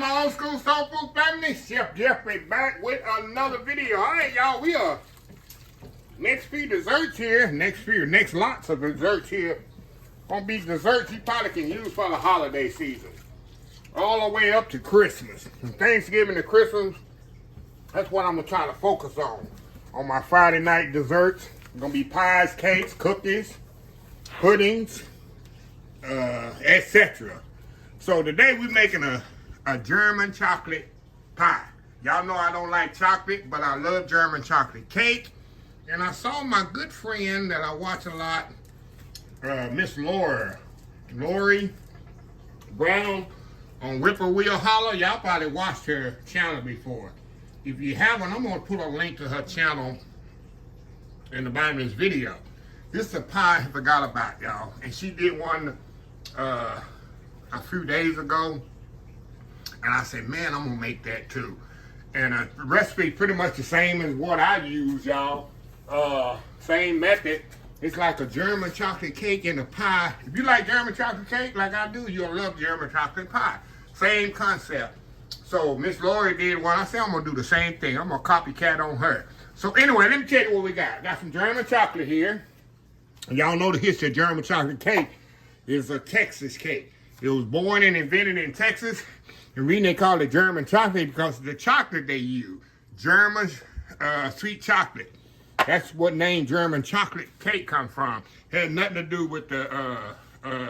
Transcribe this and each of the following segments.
y'all, my old school soul food family. Chef Jeffrey back with another video. All right, y'all, we are next few desserts here. Next lots of desserts here. Gonna be desserts you probably can use for the holiday season. All the way up to Christmas. From Thanksgiving to Christmas, that's what I'm gonna try to focus on. On my Friday night desserts. Gonna be pies, cakes, cookies, puddings, etc. So today we're making a German chocolate pie. Y'all know I don't like chocolate, but I love German chocolate cake. And I saw my good friend that I watch a lot, Miss Lori Brown on Whippoorwill Holler. Y'all probably watched her channel before. If you haven't, I'm gonna put a link to her channel in the bottom of this video. This is a pie I forgot about, y'all. And she did one a few days ago. And I said, man, I'm gonna make that too. And the recipe pretty much the same as what I use, y'all. Same method. It's like a German chocolate cake in a pie. If you like German chocolate cake like I do, you'll love German chocolate pie. Same concept. So Miss Lori did one. I said I'm gonna do the same thing. I'm gonna copycat on her. So anyway, let me tell you what we got. Got some German chocolate here. Y'all know the history of German chocolate cake is a Texas cake. It was born and invented in Texas. The reason they call it German chocolate because of the chocolate they use. German sweet chocolate. That's what name German chocolate cake come from. Had nothing to do with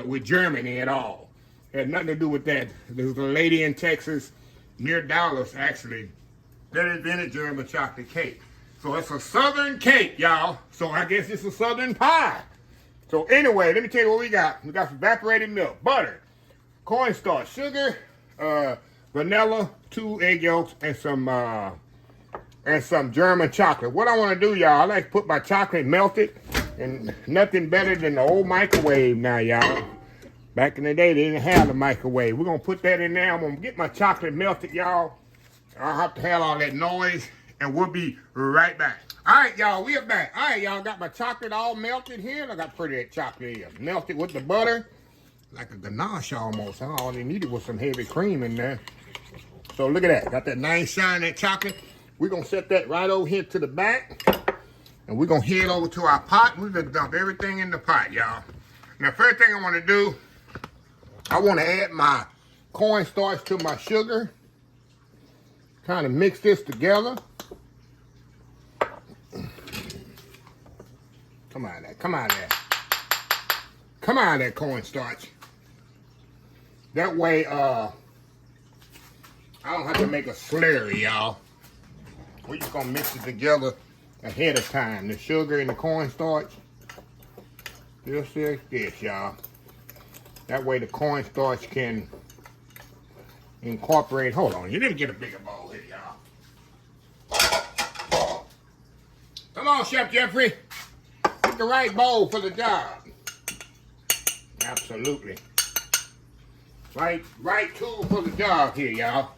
with Germany at all. Had nothing to do with that. There was a lady in Texas, near Dallas actually, that invented German chocolate cake. So it's a southern cake, y'all. So I guess it's a southern pie. So anyway, let me tell you what we got. We got some evaporated milk, butter, cornstarch, sugar, vanilla, 2 egg yolks, and some German chocolate. What I want to do, y'all, I like to put my chocolate melted, and nothing better than the old microwave now, y'all. Back in the day, they didn't have the microwave. We're going to put that in there. I'm going to get my chocolate melted, y'all. I don't have to have all that noise, and we'll be right back. All right, y'all, we are back. All right, y'all, got my chocolate all melted here. Look how pretty that chocolate is. Melted with the butter. Like a ganache almost. All they needed was some heavy cream in there. So look at that. Got that nice shine, that chocolate. We're going to set that right over here to the back. And we're going to head over to our pot. We're going to dump everything in the pot, y'all. Now, first thing I want to do, I want to add my cornstarch to my sugar. Kind of mix this together. Come on, there. Come on, there. Come on, that cornstarch. That way, I don't have to make a slurry, y'all. We're just gonna mix it together ahead of time. The sugar and the cornstarch. Just like this, y'all. That way the cornstarch can incorporate. Hold on, you didn't get a bigger bowl here, y'all. Come on, Chef Jeffrey. Get the right bowl for the job. Absolutely. Right tool for the job here, y'all.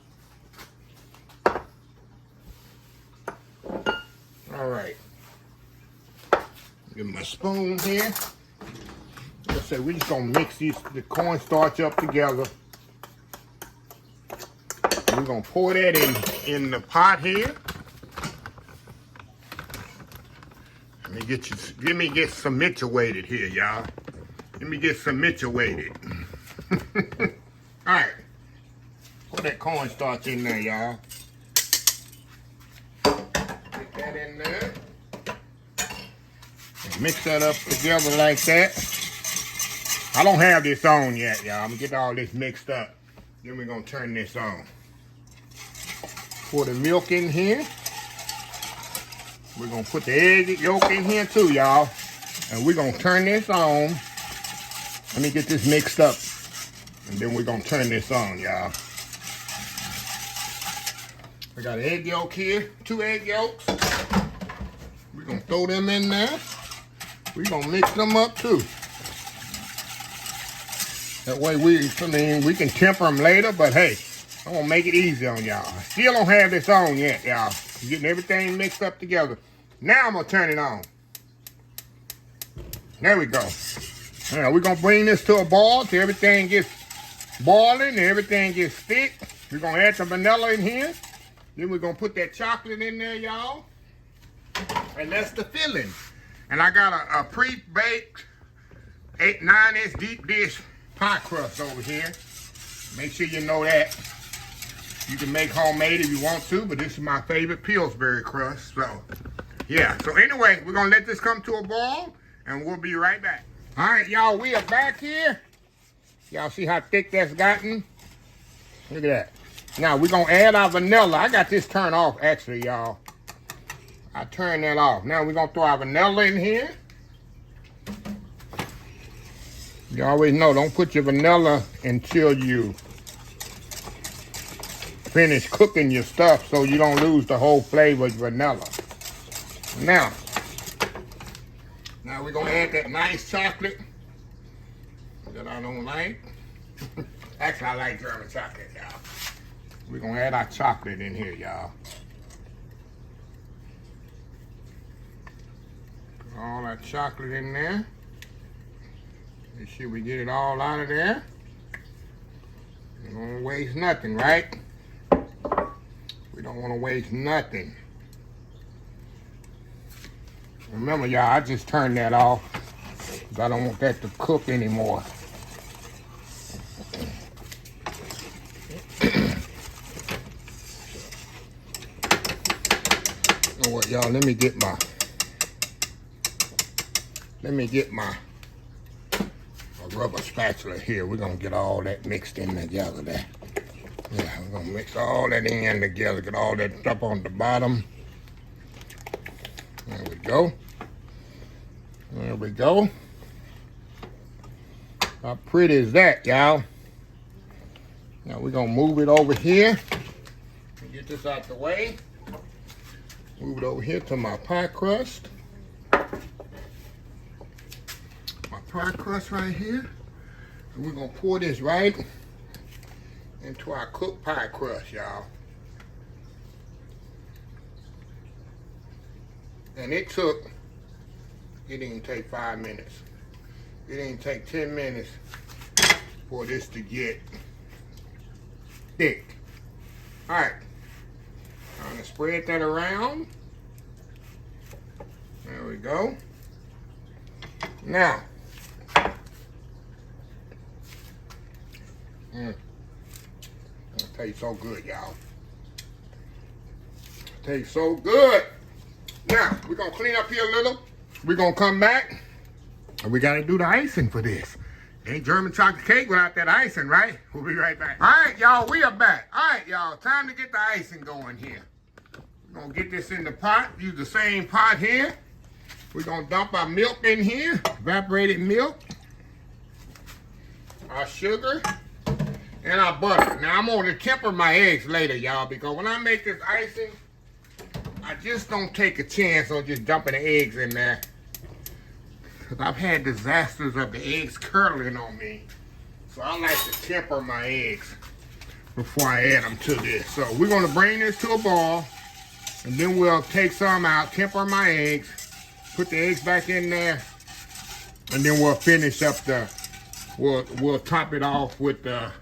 All right. Give my spoon here. Like I said, we're just gonna mix the cornstarch up together. We're gonna pour that in the pot here. Let me get some situated here, y'all. Let me get some situated. All right. Put that cornstarch in there, y'all. Put that in there. And mix that up together like that. I don't have this on yet, y'all. I'm gonna get all this mixed up. Then we're gonna turn this on. Pour the milk in here. We're gonna put the egg yolk in here too, y'all. And we're gonna turn this on. Let me get this mixed up. And then we're gonna turn this on, y'all. I got an egg yolk here, 2 egg yolks. We're gonna throw them in there. We're gonna mix them up too. That way we can temper them later, but hey, I'm gonna make it easy on y'all. I still don't have this on yet, y'all. Getting everything mixed up together. Now I'm gonna turn it on. There we go. Now we're gonna bring this to a boil till everything gets boiling and everything gets thick. We're gonna add the vanilla in here. Then we're gonna put that chocolate in there, y'all. And that's the filling. And I got a pre-baked 9-inch deep dish pie crust over here. Make sure you know that. You can make homemade if you want to, but this is my favorite Pillsbury crust. So, yeah. So anyway, we're gonna let this come to a boil, and we'll be right back. All right, y'all, we are back here. Y'all see how thick that's gotten? Look at that. Now, we're gonna add our vanilla. I got this turned off, actually, y'all. I turned that off. Now, we're gonna throw our vanilla in here. You always know, don't put your vanilla until you finish cooking your stuff so you don't lose the whole flavor of vanilla. Now we're gonna add that nice chocolate that I don't like. Actually, I like German chocolate, y'all. We're gonna add our chocolate in here, y'all. Put all that chocolate in there. Make sure we get it all out of there. We don't want to waste nothing, right? We don't want to waste nothing. Remember, y'all, I just turned that off because I don't want that to cook anymore. You know what, y'all? Let me get my rubber spatula here. We're gonna get all that mixed in together there. Yeah, we're gonna mix all that in together, get all that stuff on the bottom. There we go. There we go. How pretty is that, y'all? Now we're gonna move it over here. Get this out the way. Move it over here to my pie crust. My pie crust right here. And we're gonna pour this right into our cooked pie crust, y'all. And it didn't take 5 minutes. It didn't take 10 minutes for this to get thick. All right, I'm gonna spread that around. There we go. Now, it tastes so good, y'all. It tastes so good. Now, we're gonna clean up here a little. We're gonna come back, and we gotta do the icing for this. Ain't German chocolate cake without that icing, right? We'll be right back. All right, y'all, we are back. All right, y'all, time to get the icing going here. We're gonna get this in the pot, use the same pot here. We're gonna dump our milk in here, evaporated milk, our sugar, and our butter. Now, I'm gonna temper my eggs later, y'all, because when I make this icing, I just don't take a chance on just dumping the eggs in there. Because I've had disasters of the eggs curdling on me. So I like to temper my eggs before I add them to this. So we're going to bring this to a boil. And then we'll take some out, temper my eggs, put the eggs back in there. And then we'll finish up we'll top it off with our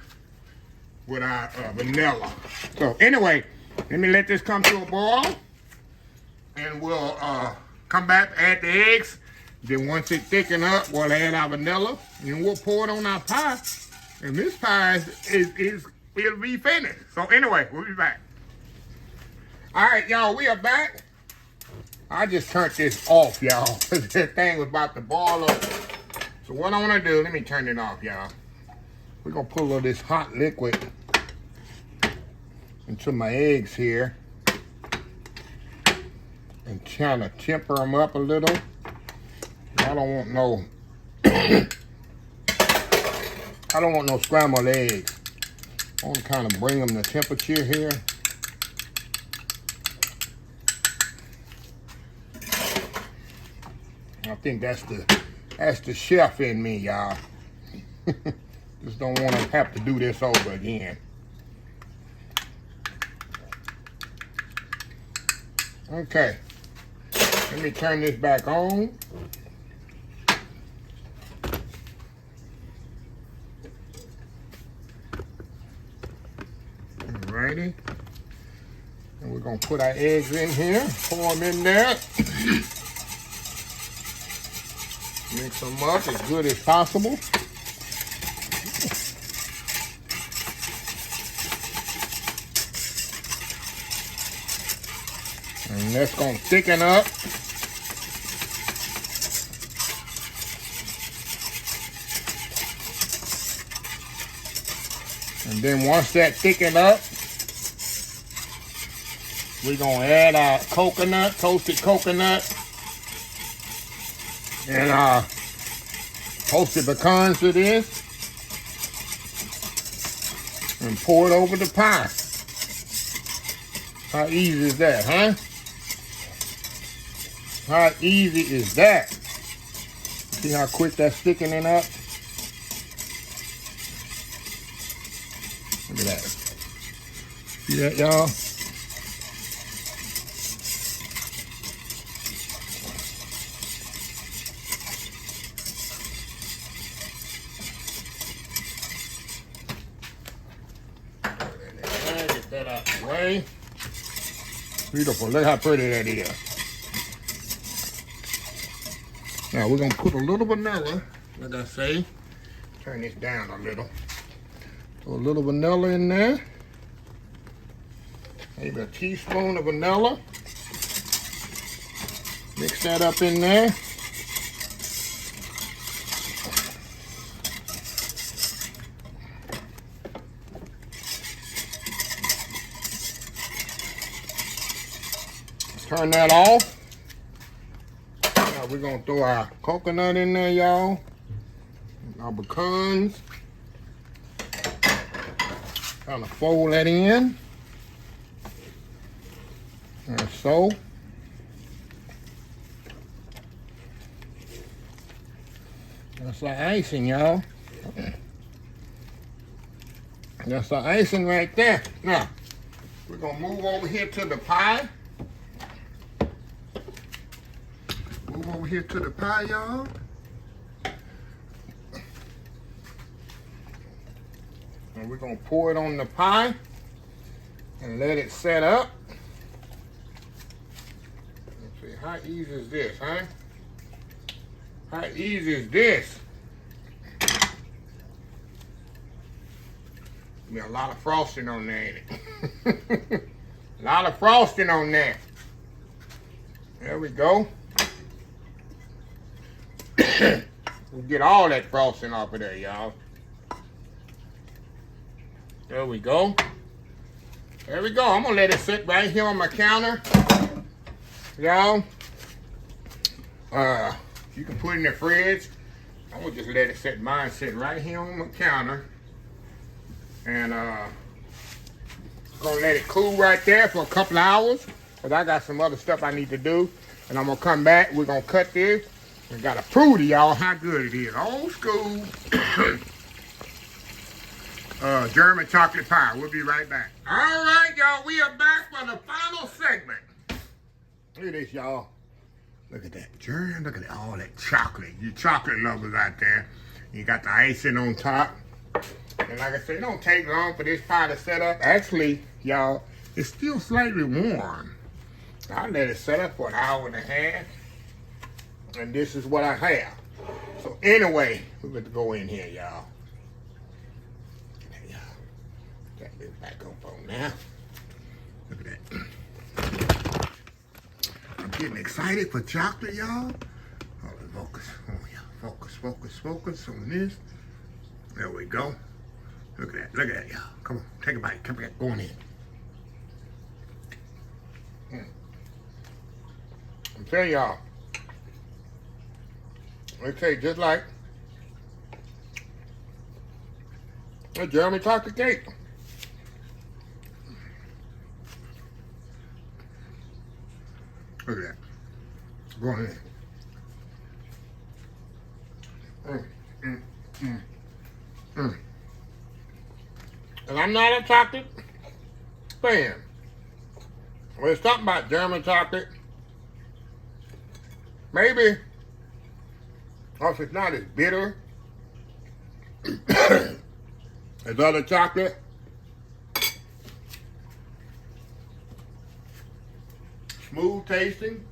vanilla. So anyway, let me let this come to a boil. And we'll come back, add the eggs. Then once it thicken up, we'll add our vanilla. And we'll pour it on our pie. And this pie it'll be finished. So anyway, we'll be back. All right, y'all, we are back. I just turned this off, y'all. This thing was about to boil up. So what I want to do, let me turn it off, y'all. We're going to put a little of this hot liquid into my eggs here. And kind of temper them up a little. I don't want no scrambled eggs. I want to kind of bring them to temperature here. I think that's the chef in me, y'all. Just don't want to have to do this over again. Okay. Let me turn this back on. There already. And we're gonna put our eggs in here, pour them in there. Mix them up as good as possible. And that's gonna thicken up. And then once that thicken up, we're gonna add our coconut, toasted coconut, and our toasted pecans to this, and pour it over the pie. How easy is that, huh? How easy is that? See how quick that's thickening up? Look at that. See that, y'all? Get that out the way. Beautiful. Look how pretty that is. Now we're gonna put a little vanilla, like I say. Turn this down a little. Put a little vanilla in there. Maybe a teaspoon of vanilla. Mix that up in there. Turn that off. Now we're gonna throw our coconut in there, y'all. Our pecans. Kind of fold that in. And so. That's our icing, y'all. That's our icing right there. Now, we're gonna move over here to the pie. Move over here to the pie, y'all. And we're gonna pour it on the pie and let it set up. Let's see, how easy is this, huh? How easy is this? Be a lot of frosting on there, ain't it? A lot of frosting on there. There we go. We'll get all that frosting off of there, y'all. There we go. There we go. I'm gonna let it sit right here on my counter. Y'all. You can put it in the fridge. I'm gonna just let it sit. Mine sit right here on my counter. And gonna let it cool right there for a couple hours. Cause I got some other stuff I need to do. And I'm gonna come back. We're gonna cut this. And gotta prove to y'all how good it is. Old school German chocolate pie. We'll be right back. All right, y'all. We are back for the final segment. Look at this, y'all. Look at that German. Look at all that chocolate. You chocolate lovers out there. You got the icing on top. And like I said, it don't take long for this pie to set up. Actually, y'all, it's still slightly warm. I let it set up for an hour and a half. And this is what I have. So anyway, we're going to go in here, y'all. Got this back up on now. Look at that. I'm getting excited for chocolate, y'all. Oh, focus. Oh, yeah. Focus, focus, focus on this. There we go. Look at that. Look at that, y'all. Come on. Take a bite. Come back. Go on in. I'm telling y'all. It tastes just like a German chocolate cake. Look at that. Go on in. And I'm not a chocolate fan. Well, it's something about German chocolate. Maybe. Also, it's not as bitter as other chocolate. smooth tasting.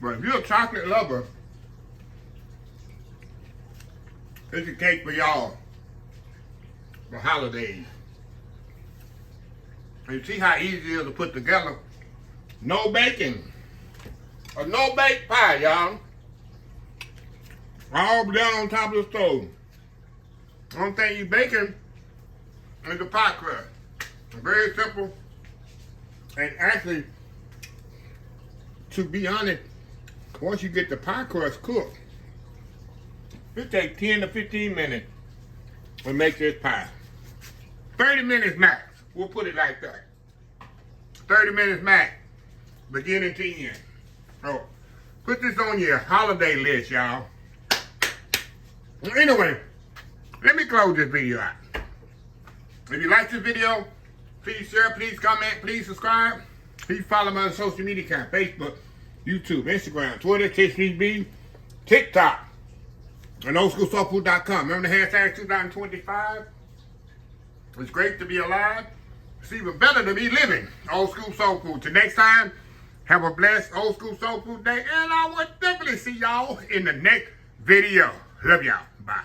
But if you're a chocolate lover, it's a cake for y'all for holidays. And you see how easy it is to put together. No baking. A no-bake pie, y'all. All done on top of the stove. Only thing you baking is the pie crust. Very simple. And actually, to be honest, once you get the pie crust cooked, it takes 10 to 15 minutes to make this pie. 30 minutes max. We'll put it like that. 30 minutes max, beginning to end. So, put this on your holiday list, y'all. Anyway, let me close this video out. If you like this video, please share, please comment, please subscribe. Please follow my social media account, Facebook, YouTube, Instagram, Twitter, TikTok, TikTok, and oldschoolsoulfood.com. Remember the hashtag 2025? It's great to be alive. It's even better to be living old school soul food. Till next time, have a blessed old school soul food day. And I will definitely see y'all in the next video. Love y'all. Bye.